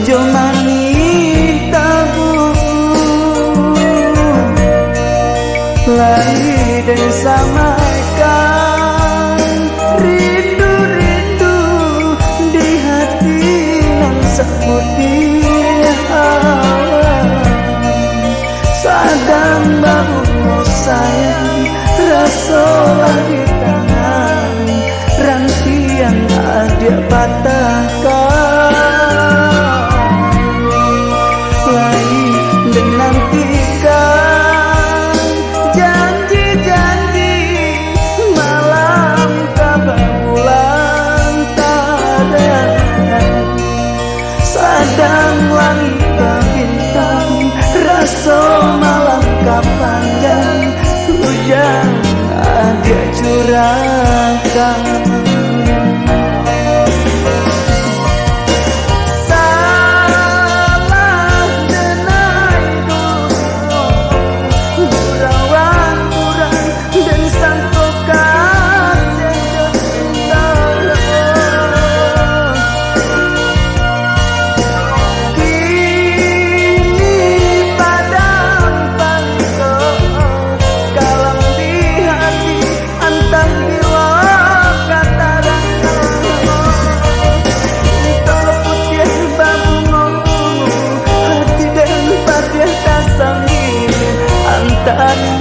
Jomani tabu lagi dan samaikan rindu-rindu di hati nan seputih sadang baru sayang rasolah di tangan rangtian ada patahkan lagi dan nantikan janji-janji malam kababulan tadan sadang langit bintang raso malam kapanjang hujan ada curahkan.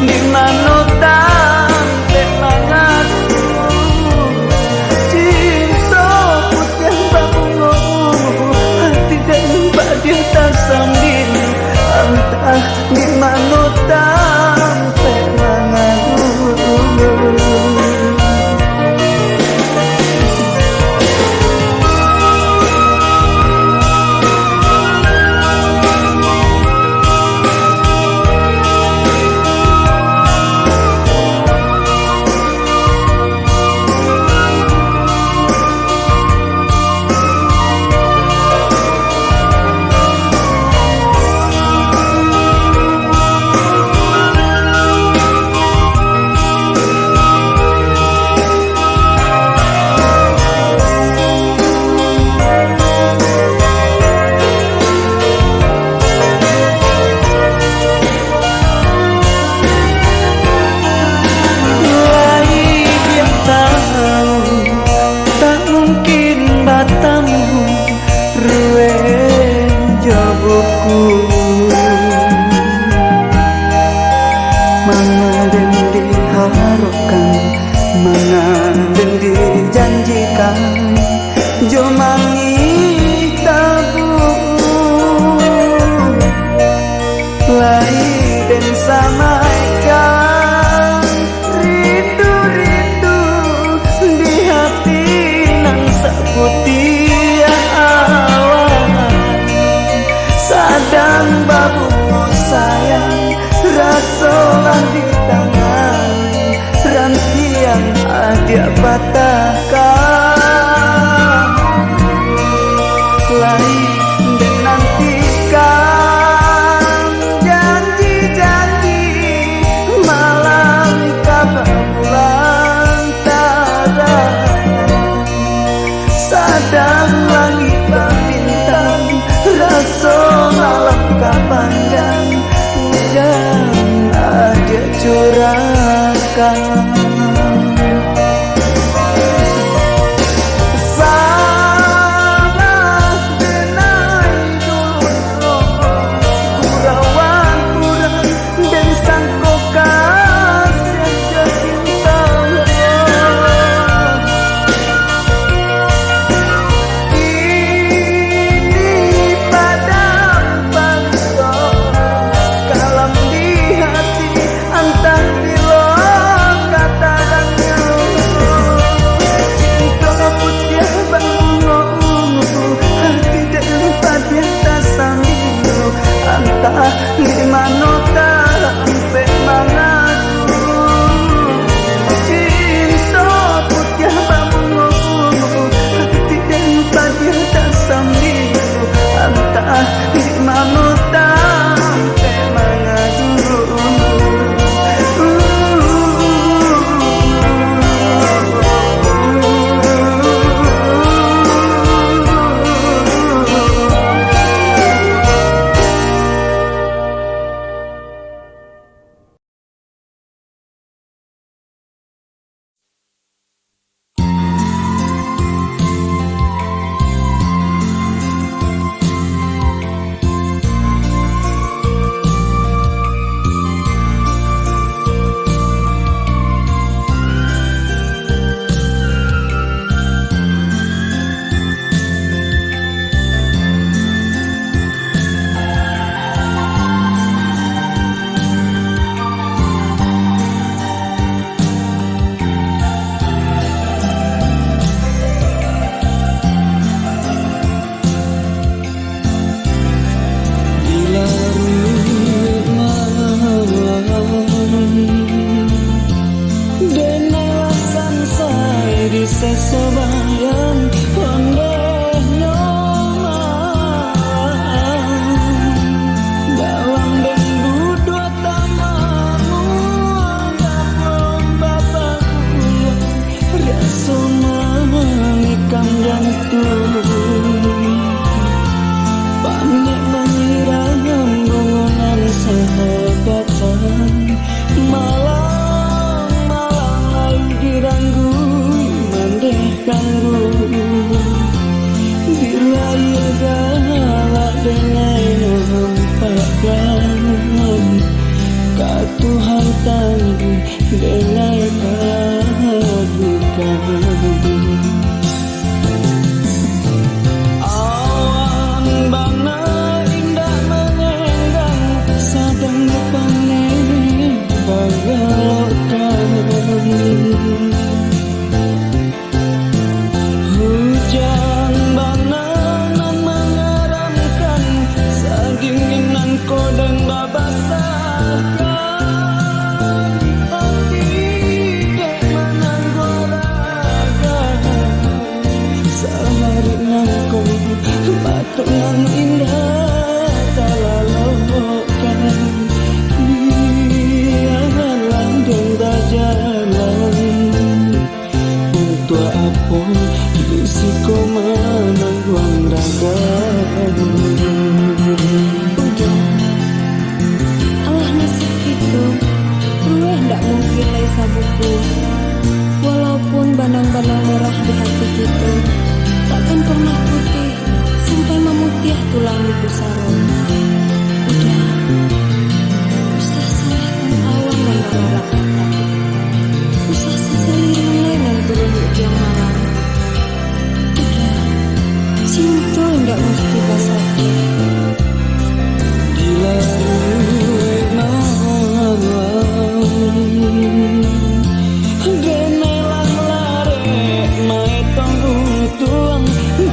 Di manutan temangatu cinta putih bangunmu hati dan badia tak sambil entah di manutan temangatu. Mangaden diharapkan, mangaden dijanjikan, jomani tabu lahir dan samaikan rindu-rindu di hati nan seputih sadang babu sayang rasolah di tangan rangtian ada patahkan lari dan nantikan janji-janji malam kababulan tadan sadang langit bintang raso malam kapanjang hujan ada curahkan. Salah dengan tiah tulang di pusaro. Udah, usah salahkan awan dan rara kata. Usah sesalir melenggang turun ujung malam. Udah, cinta enggak mesti basati. Dilalui malam, gemelang lare mae tonggung tuang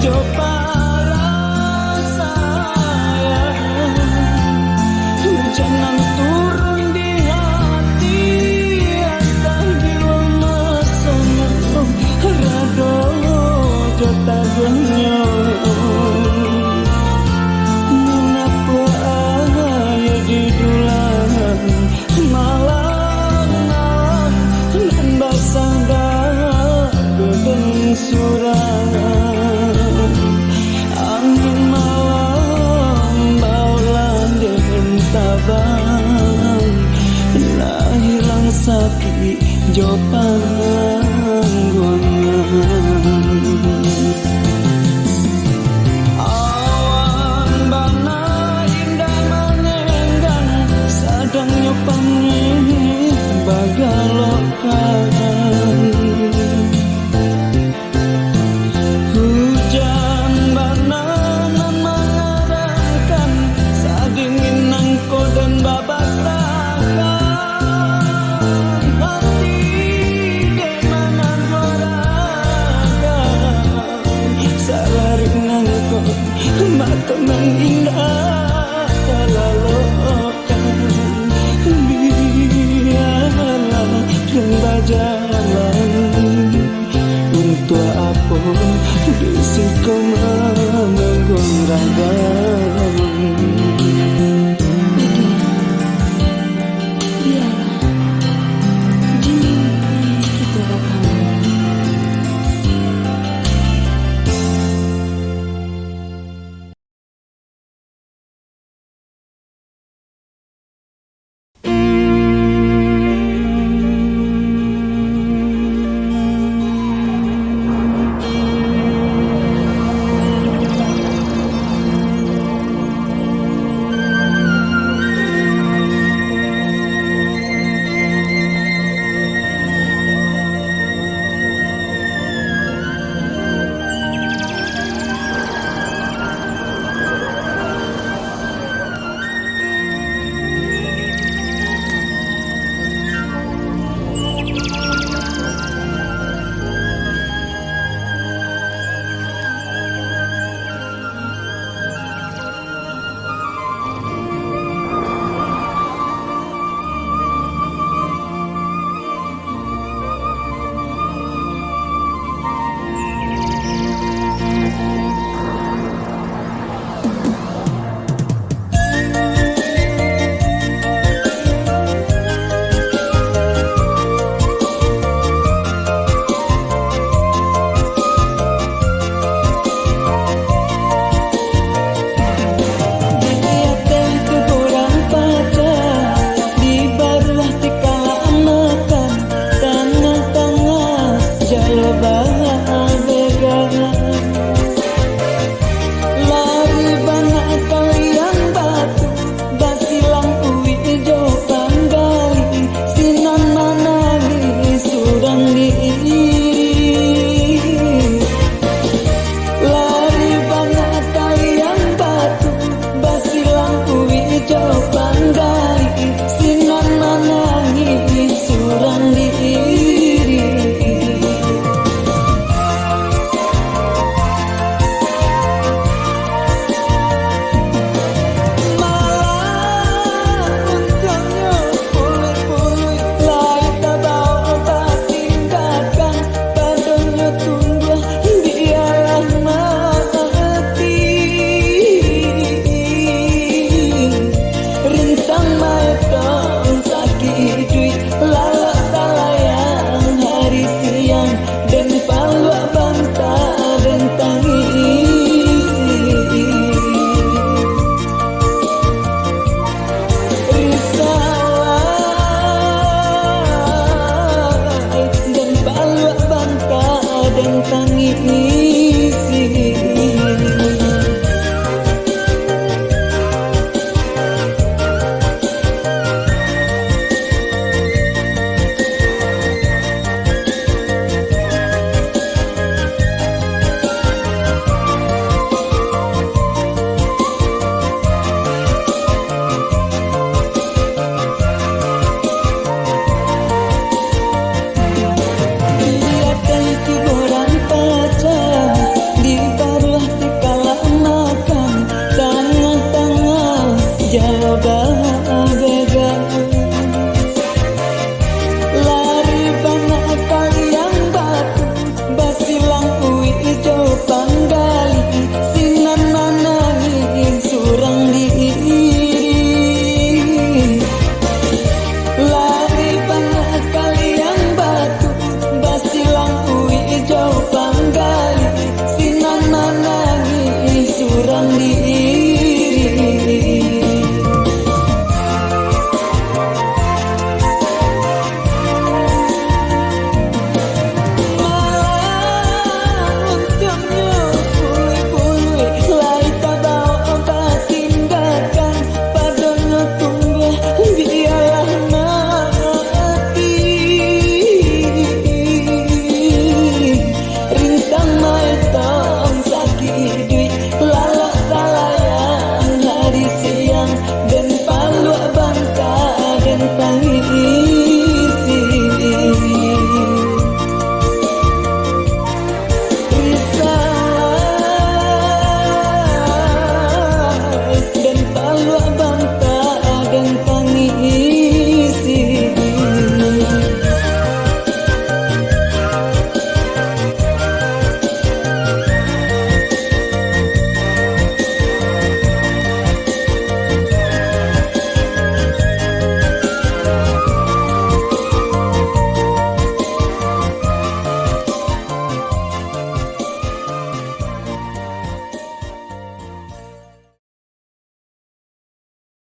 jo para sayang. Hujanan turun di hati akan jiwa masanya rado jota duanya. Mengapa ayah di dulang malam dan basah gedeng surang. Angin malam baulah den tabang, nah hilang sapi jo pangguangan. Awan bana indah menenggang sadang nyopangi bagalokan. Hujan bana mengarahkan sadingin nangko dan babasakan hati demanan dorakan salaring nangko mata mengindah kalalokan. Biarlah dan bajalan untuk apa disiko menggong raga.